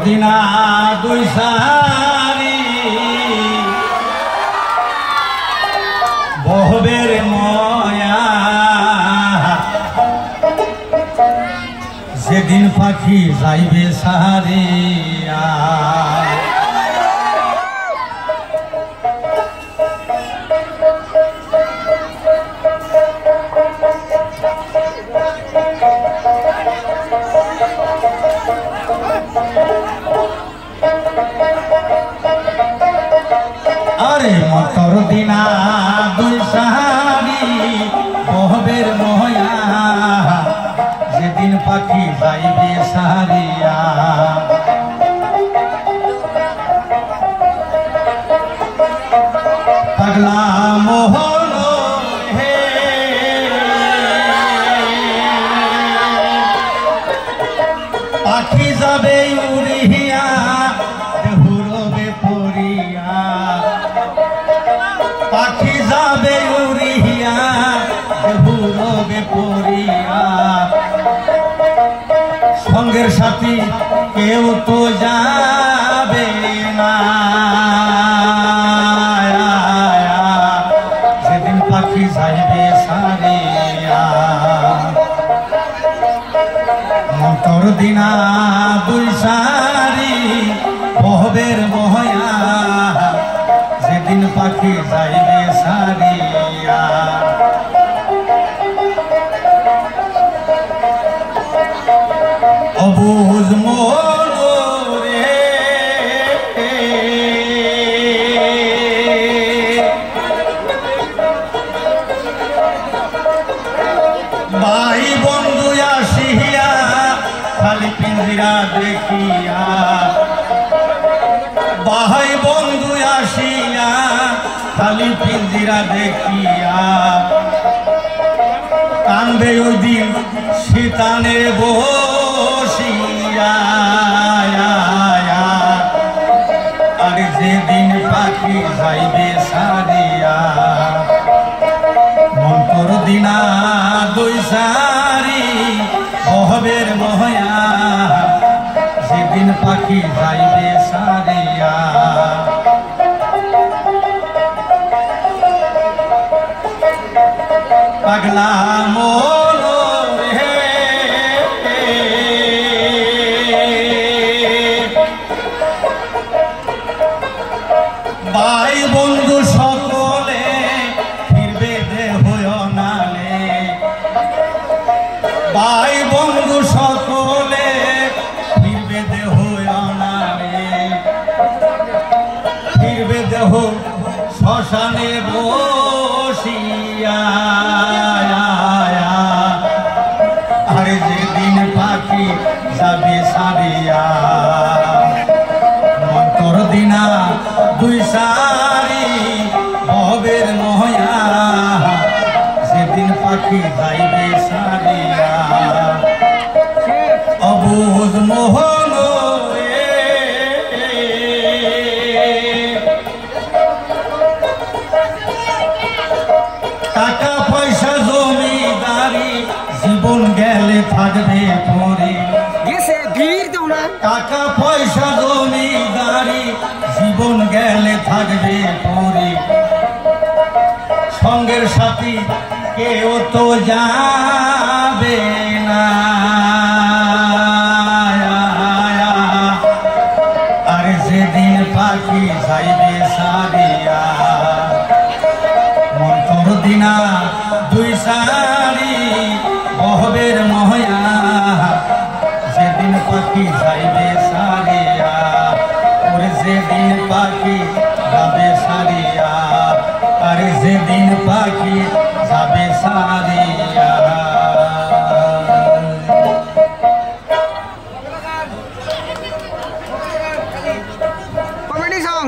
দিনা দুই সারি বহবের ময়া যেদিন পাখি যাইবে সারিয়া আরে মতর দিনা দুই সারি বহবের ময়া যেদিন পাখি যাইবে সারিয়া পাগলা মোহন হে পাখি যাবে উড়িয়া দেহুরবে পড়িয়া পাখি যাবে উড়িয়া দেহুরবে পড়িয়া সঙ্গের সাথী কেউ তো যাবে না যেদিন পাখি যাইবে সারিয়া মতর দিনা দুই সারি বহবের মহয়া যেদিন পাখি যাইবে সারিয়া অবুঝ মন রে ভাই বন্ধু আসিয়া খালি পিঞ্জিরা দেখিয়া ভাই বন্ধু আসিয়া খালি পিঞ্জিরা দেখিয়া কান্দে ওই দিন শীতানে বসিয়া আর যেদিন পাখি যাইবে সারিয়া মন্তর দিনা দুই সারি বহবের মহয়া যেদিন পাখি যাইবে সারিয়া পাগলা মোর হে ভাই বন্ধু সকলে ফিরবে দেহ নালে ভাই বন্ধু সকলে ফিরবে দেহ নালে ফিরবে দেহ শ্মশানে বসিয়া আরে যেদিন পাখি যাবে সারিয়া মন্তর দিনা দুই সারি বহবের মহয়া যেদিন পাখি যাইবে সারিয়া অবুঝ মোহন টাকা পয়সা জমিদারি জীবন গেলে থাকবে পরে টাকা পয়সা জমিদারি জীবন গেলে থাকবে পরে সঙ্গের সাথী কেউ তো যাবে না আর যেদিন পাখি যাইবে সারিয়া মন্তর দিনা দুই সারি বহবের মহয়া যেদিন পাখি যাইবে সারিয়া ওরে যেদিন পাখি যাবে সারিয়া আরে যেদিন পাখি যাবে সারিয়া কমেডি সং